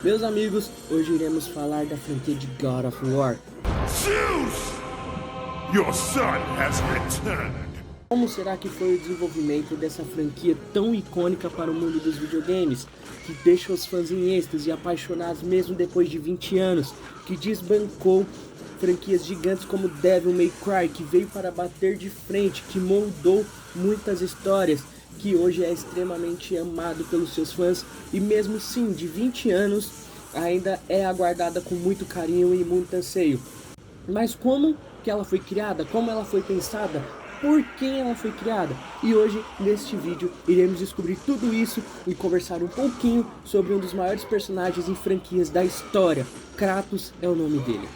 Meus amigos, hoje iremos falar da franquia de God of War. Zeus! Your son has returned. Como será que foi o desenvolvimento dessa franquia tão icônica para o mundo dos videogames, que deixa os fãs em êxtase e apaixonados mesmo depois de 20 anos, que desbancou franquias gigantes como Devil May Cry, que veio para bater de frente, que moldou muitas histórias, que hoje é extremamente amado pelos seus fãs e mesmo sim, de 20 anos, ainda é aguardada com muito carinho e muito anseio. Mas como que ela foi criada? Como ela foi pensada? Por quem ela foi criada? E hoje, neste vídeo, iremos descobrir tudo isso e conversar um pouquinho sobre um dos maiores personagens em franquias da história. Kratos é o nome dele.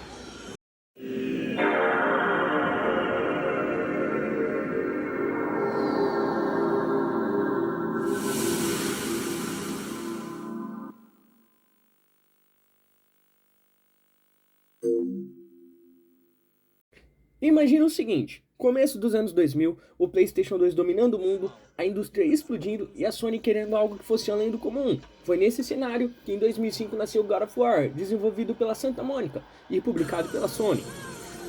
Imagina o seguinte, começo dos anos 2000, o PlayStation 2 dominando o mundo, a indústria explodindo e a Sony querendo algo que fosse além do comum. Foi nesse cenário que em 2005 nasceu God of War, desenvolvido pela Santa Mônica e publicado pela Sony.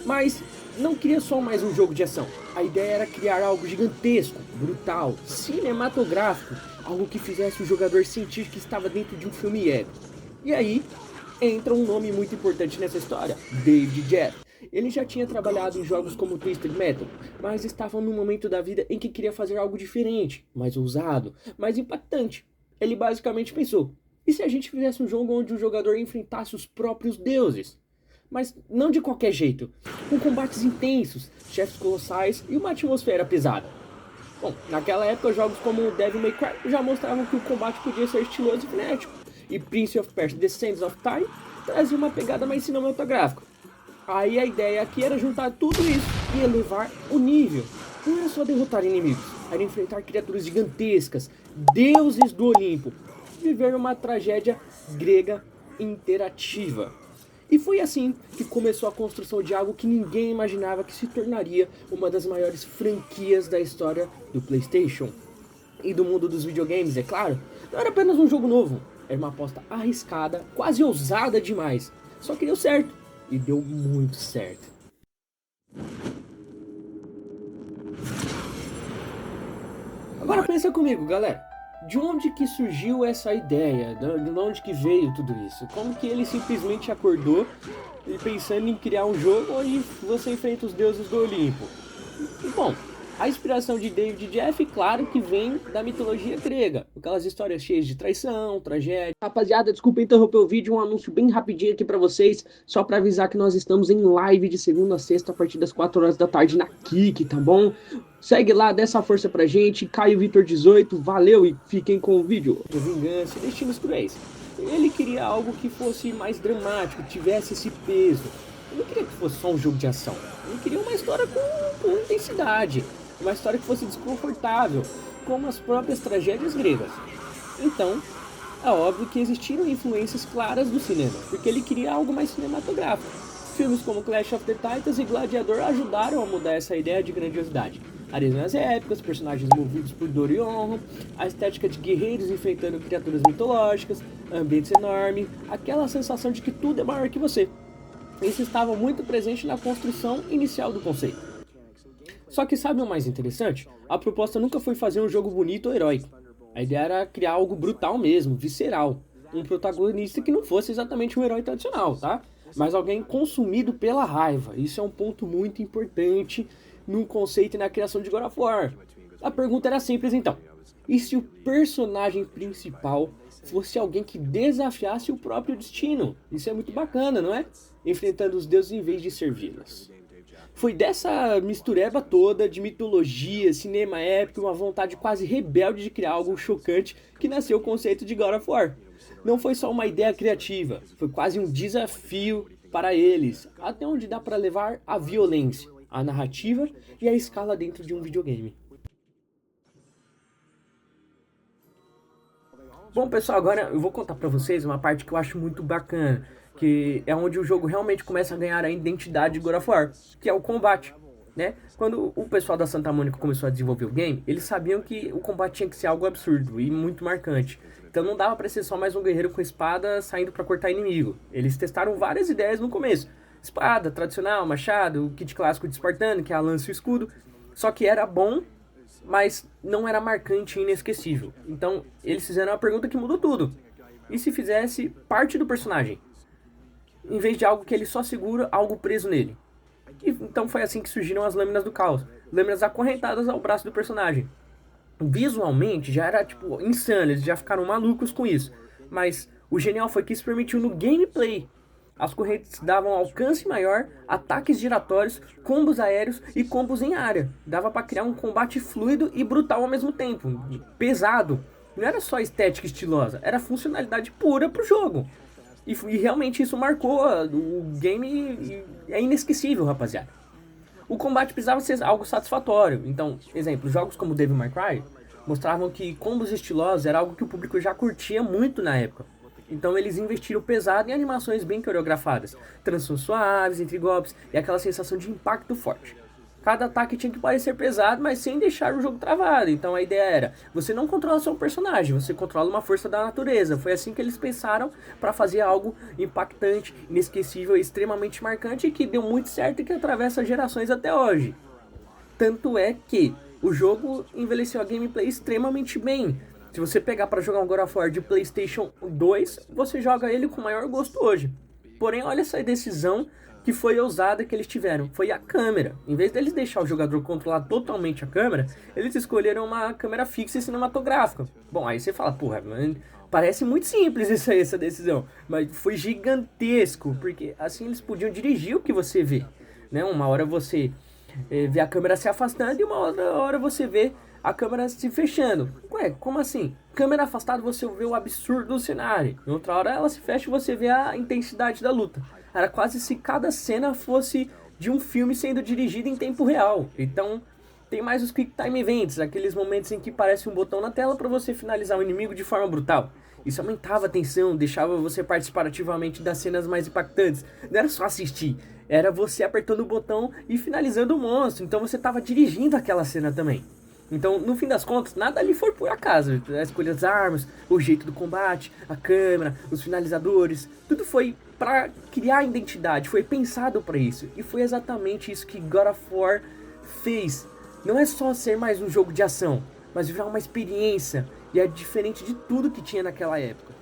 Mas não queria só mais um jogo de ação, a ideia era criar algo gigantesco, brutal, cinematográfico, algo que fizesse o jogador sentir que estava dentro de um filme épico. E aí entra um nome muito importante nessa história, David Jaffe. Ele já tinha trabalhado em jogos como Twisted Metal, mas estava num momento da vida em que queria fazer algo diferente, mais ousado, mais impactante. Ele basicamente pensou, e se a gente fizesse um jogo onde o jogador enfrentasse os próprios deuses? Mas não de qualquer jeito, com combates intensos, chefes colossais e uma atmosfera pesada. Bom, naquela época jogos como Devil May Cry já mostravam que o combate podia ser estiloso e frenético, e Prince of Persia: The Sands of Time trazia uma pegada mais cinematográfica. Aí a ideia aqui era juntar tudo isso e elevar o nível. Não era só derrotar inimigos, era enfrentar criaturas gigantescas, deuses do Olimpo, viver uma tragédia grega interativa. E foi assim que começou a construção de algo que ninguém imaginava que se tornaria uma das maiores franquias da história do PlayStation. E do mundo dos videogames, é claro. Não era apenas um jogo novo, era uma aposta arriscada, quase ousada demais. Só que deu certo. E deu muito certo. Agora pensa comigo, galera. De onde que surgiu essa ideia? De onde que veio tudo isso? Como que ele simplesmente acordou e pensando em criar um jogo onde você enfrenta os deuses do Olimpo? Bom, a inspiração de David Jaffe, claro que vem da mitologia grega. Aquelas histórias cheias de traição, tragédia. Rapaziada, desculpa interromper o vídeo, um anúncio bem rapidinho aqui pra vocês. Só pra avisar que nós estamos em live de segunda a sexta a partir das 4 horas da tarde na Kik, tá bom? Segue lá, dá essa força pra gente. Caio Vitor 18, valeu e fiquem com o vídeo. Vingança e Destinos Cruéis. Ele queria algo que fosse mais dramático, tivesse esse peso. Ele não queria que fosse só um jogo de ação. Ele queria uma história com intensidade. Uma história que fosse desconfortável, como as próprias tragédias gregas. Então, é óbvio que existiram influências claras do cinema, porque ele queria algo mais cinematográfico. Filmes como Clash of the Titans e Gladiador ajudaram a mudar essa ideia de grandiosidade. Arenas épicas, personagens movidos por dor e honra, a estética de guerreiros enfrentando criaturas mitológicas, ambientes enormes, aquela sensação de que tudo é maior que você. Isso estava muito presente na construção inicial do conceito. Só que sabe o mais interessante? A proposta nunca foi fazer um jogo bonito ou heróico. A ideia era criar algo brutal mesmo, visceral. Um protagonista que não fosse exatamente um herói tradicional, tá? Mas alguém consumido pela raiva. Isso é um ponto muito importante no conceito e na criação de God of War. A pergunta era simples então. E se o personagem principal fosse alguém que desafiasse o próprio destino? Isso é muito bacana, não é? Enfrentando os deuses em vez de servi-los. Foi dessa mistureba toda de mitologia, cinema épico, uma vontade quase rebelde de criar algo chocante que nasceu o conceito de God of War. Não foi só uma ideia criativa, foi quase um desafio para eles, até onde dá para levar a violência, a narrativa e a escala dentro de um videogame. Bom pessoal, agora eu vou contar para vocês uma parte que eu acho muito bacana, que é onde o jogo realmente começa a ganhar a identidade de God of War, que é o combate, né? Quando o pessoal da Santa Mônica começou a desenvolver o game, eles sabiam que o combate tinha que ser algo absurdo e muito marcante. Então não dava pra ser só mais um guerreiro com espada saindo pra cortar inimigo. Eles testaram várias ideias no começo. Espada, tradicional, machado, o kit clássico de espartano, que é a lança e o escudo. Só que era bom, mas não era marcante e inesquecível. Então eles fizeram uma pergunta que mudou tudo. E se fizesse parte do personagem? Em vez de algo que ele só segura, algo preso nele. E então foi assim que surgiram as lâminas do caos. Lâminas acorrentadas ao braço do personagem. Visualmente já era tipo insano, eles já ficaram malucos com isso. Mas o genial foi que isso permitiu no gameplay. As correntes davam alcance maior, ataques giratórios, combos aéreos e combos em área. Dava pra criar um combate fluido e brutal ao mesmo tempo, pesado. Não era só estética estilosa, era funcionalidade pura pro jogo. E realmente isso marcou o game e é inesquecível, rapaziada. O combate precisava ser algo satisfatório. Então, exemplo, jogos como Devil May Cry mostravam que combos estilosos era algo que o público já curtia muito na época. Então eles investiram pesado em animações bem coreografadas, transições suaves entre golpes e aquela sensação de impacto forte. Cada ataque tinha que parecer pesado, mas sem deixar o jogo travado. Então a ideia era, você não controla seu personagem, você controla uma força da natureza. Foi assim que eles pensaram para fazer algo impactante, inesquecível, extremamente marcante e que deu muito certo e que atravessa gerações até hoje. Tanto é que o jogo envelheceu a gameplay extremamente bem. Se você pegar para jogar um God of War de PlayStation 2, você joga ele com maior gosto hoje. Porém, olha essa decisão que foi ousada que eles tiveram. Foi a câmera. Em vez deles deixar o jogador controlar totalmente a câmera, eles escolheram uma câmera fixa e cinematográfica. Bom, aí você fala, porra, parece muito simples essa decisão. Mas foi gigantesco, porque assim eles podiam dirigir o que você vê. Né? Uma hora você vê a câmera se afastando e uma outra hora você vê a câmera se fechando. Ué, como assim? Câmera afastada você vê o absurdo do cenário. Em outra hora ela se fecha e você vê a intensidade da luta. Era quase se cada cena fosse de um filme sendo dirigido em tempo real. Então tem mais os Quick Time Events, aqueles momentos em que aparece um botão na tela para você finalizar o inimigo de forma brutal. Isso aumentava a tensão, deixava você participar ativamente das cenas mais impactantes. Não era só assistir, era você apertando o botão e finalizando o monstro. Então você estava dirigindo aquela cena também. Então, no fim das contas, nada ali foi por acaso. A escolha das armas, o jeito do combate, a câmera, os finalizadores, tudo foi para criar identidade, foi pensado para isso. E foi exatamente isso que God of War fez. Não é só ser mais um jogo de ação, mas virar uma experiência. E é diferente de tudo que tinha naquela época.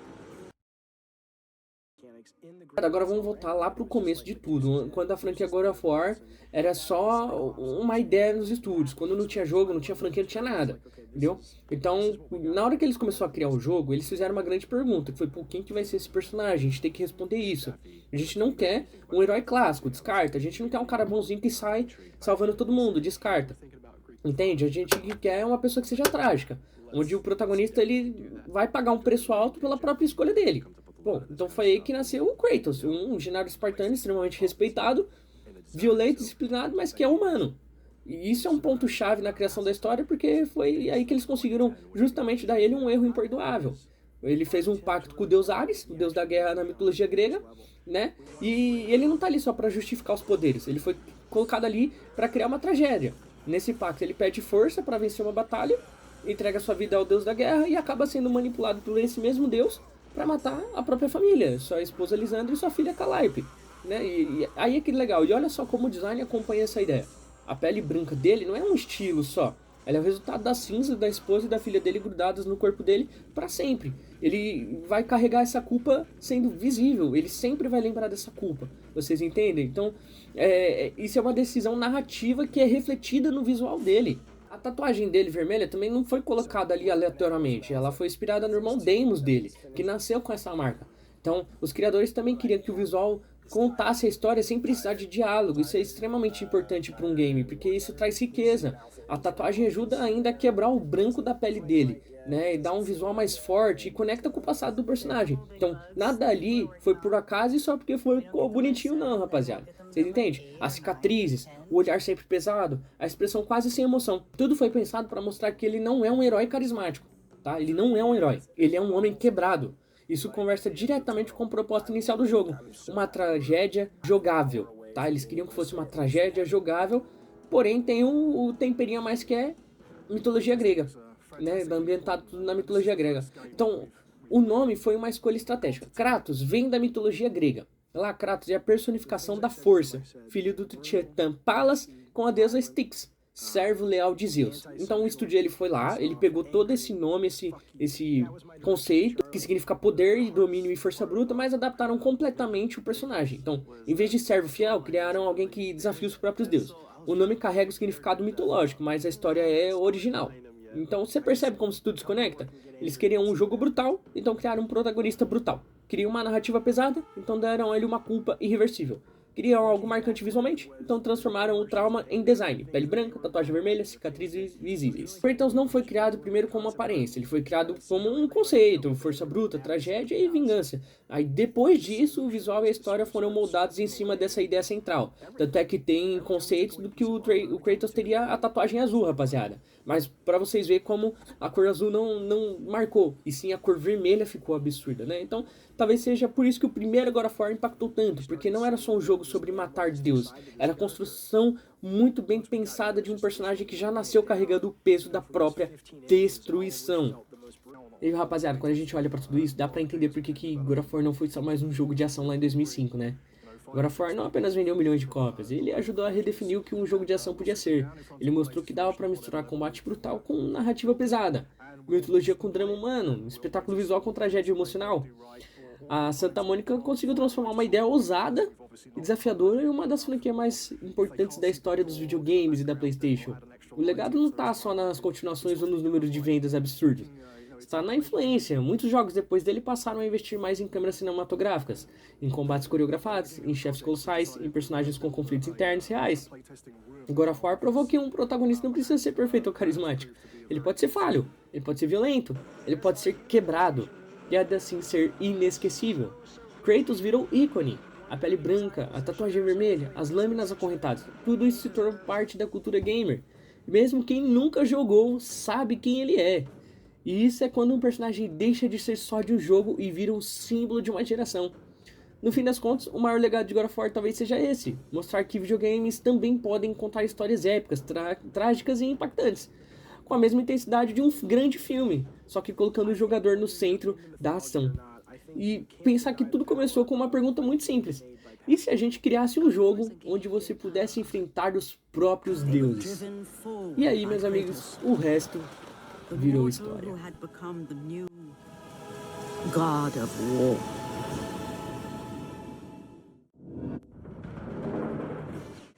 Agora vamos voltar lá pro começo de tudo, quando a franquia God of War era só uma ideia nos estúdios, quando não tinha jogo, não tinha franquia, não tinha nada, entendeu? Então, na hora que eles começaram a criar o jogo, eles fizeram uma grande pergunta, que foi, pô, quem que vai ser esse personagem? A gente tem que responder isso. A gente não quer um herói clássico, descarta. A gente não quer um cara bonzinho que sai salvando todo mundo, descarta. Entende? A gente quer uma pessoa que seja trágica, onde o protagonista ele vai pagar um preço alto pela própria escolha dele. Bom, então foi aí que nasceu o Kratos, um general espartano extremamente respeitado, violento, disciplinado, mas que é humano. E isso é um ponto-chave na criação da história, porque foi aí que eles conseguiram justamente dar a ele um erro imperdoável. Ele fez um pacto com o deus Ares, o deus da guerra na mitologia grega, né? E ele não tá ali só para justificar os poderes, ele foi colocado ali para criar uma tragédia. Nesse pacto ele perde força para vencer uma batalha, entrega sua vida ao deus da guerra e acaba sendo manipulado por esse mesmo deus para matar a própria família, sua esposa Lisandra e sua filha Calliope, né? E aí é que legal, e olha só como o design acompanha essa ideia. A pele branca dele não é um estilo só, ela é o resultado das cinzas da esposa e da filha dele grudadas no corpo dele para sempre. Ele vai carregar essa culpa sendo visível, ele sempre vai lembrar dessa culpa, vocês entendem? Então, isso é uma decisão narrativa que é refletida no visual dele. A tatuagem dele vermelha também não foi colocada ali aleatoriamente, ela foi inspirada no irmão Deimos dele, que nasceu com essa marca. Então, os criadores também queriam que o visual contasse a história sem precisar de diálogo. Isso é extremamente importante para um game, porque isso traz riqueza. A tatuagem ajuda ainda a quebrar o branco da pele dele, né, e dá um visual mais forte e conecta com o passado do personagem. Então, nada ali foi por acaso e só porque ficou bonitinho não, rapaziada. Vocês entendem? As cicatrizes, o olhar sempre pesado, a expressão quase sem emoção. Tudo foi pensado para mostrar que ele não é um herói carismático, tá? Ele não é um herói, ele é um homem quebrado. Isso conversa diretamente com o propósito inicial do jogo, uma tragédia jogável, tá? Eles queriam que fosse uma tragédia jogável, porém tem o temperinho a mais que é mitologia grega, né? Ambientado tudo na mitologia grega. Então, O nome foi uma escolha estratégica. Kratos vem da mitologia grega. Lá, Kratos é a personificação da força, filho do titã Palas com a deusa Styx, servo leal de Zeus. Então o estúdio ele foi lá, ele pegou todo esse nome, esse conceito, que significa poder e domínio e força bruta, mas adaptaram completamente o personagem. Então, em vez de servo fiel, criaram alguém que desafia os próprios deuses. O nome carrega o significado mitológico, mas a história é original. Então você percebe como isso tudo se conecta? Eles queriam um jogo brutal, então criaram um protagonista brutal. Queriam uma narrativa pesada, então deram a ele uma culpa irreversível. Queriam algo marcante visualmente, então transformaram o trauma em design. Pele branca, tatuagem vermelha, cicatrizes visíveis. Kratos não foi criado primeiro como aparência, ele foi criado como um conceito, força bruta, tragédia e vingança. Aí depois disso, o visual e a história foram moldados em cima dessa ideia central. Tanto é que tem conceitos do que o Kratos teria a tatuagem azul, rapaziada. Mas pra vocês verem como a cor azul não marcou, e sim a cor vermelha ficou absurda, né? Então, talvez seja por isso que o primeiro God of War impactou tanto, porque não era só um jogo sobre matar Deus, era a construção muito bem pensada de um personagem que já nasceu carregando o peso da própria destruição. E rapaziada, quando a gente olha pra tudo isso, dá pra entender porque que God of War não foi só mais um jogo de ação lá em 2005, né? God of War não apenas vendeu milhões de cópias, ele ajudou a redefinir o que um jogo de ação podia ser. Ele mostrou que dava pra misturar combate brutal com narrativa pesada, mitologia com drama humano, espetáculo visual com tragédia emocional. A Santa Mônica conseguiu transformar uma ideia ousada e desafiadora em uma das franquias mais importantes da história dos videogames e da PlayStation. O legado não está só nas continuações ou nos números de vendas absurdos. Está na influência. Muitos jogos depois dele passaram a investir mais em câmeras cinematográficas, em combates coreografados, em chefes colossais, em personagens com conflitos internos reais. God of War provou que um protagonista não precisa ser perfeito ou carismático. Ele pode ser falho, ele pode ser violento, ele pode ser quebrado, e ainda assim ser inesquecível. Kratos virou ícone. A pele branca, a tatuagem vermelha, as lâminas acorrentadas, tudo isso se tornou parte da cultura gamer. Mesmo quem nunca jogou sabe quem ele é. E isso é quando um personagem deixa de ser só de um jogo e vira um símbolo de uma geração. No fim das contas, o maior legado de God of War talvez seja esse, mostrar que videogames também podem contar histórias épicas, trágicas e impactantes, com a mesma intensidade de um grande filme, só que colocando o jogador no centro da ação. E pensar que tudo começou com uma pergunta muito simples: e se a gente criasse um jogo onde você pudesse enfrentar os próprios deuses? E aí, meus amigos, o resto virou história. God of War.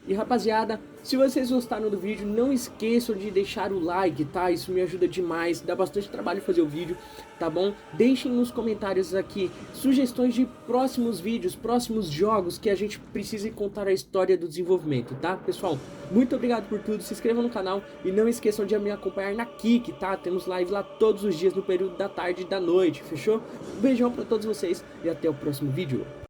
E rapaziada, se vocês gostaram do vídeo, não esqueçam de deixar o like, tá? Isso me ajuda demais, dá bastante trabalho fazer o vídeo, tá bom? Deixem nos comentários aqui sugestões de próximos vídeos, próximos jogos que a gente precise contar a história do desenvolvimento, tá? Pessoal, muito obrigado por tudo, se inscrevam no canal e não esqueçam de me acompanhar na Kick, tá? Temos live lá todos os dias no período da tarde e da noite, fechou? Um beijão pra todos vocês e até o próximo vídeo.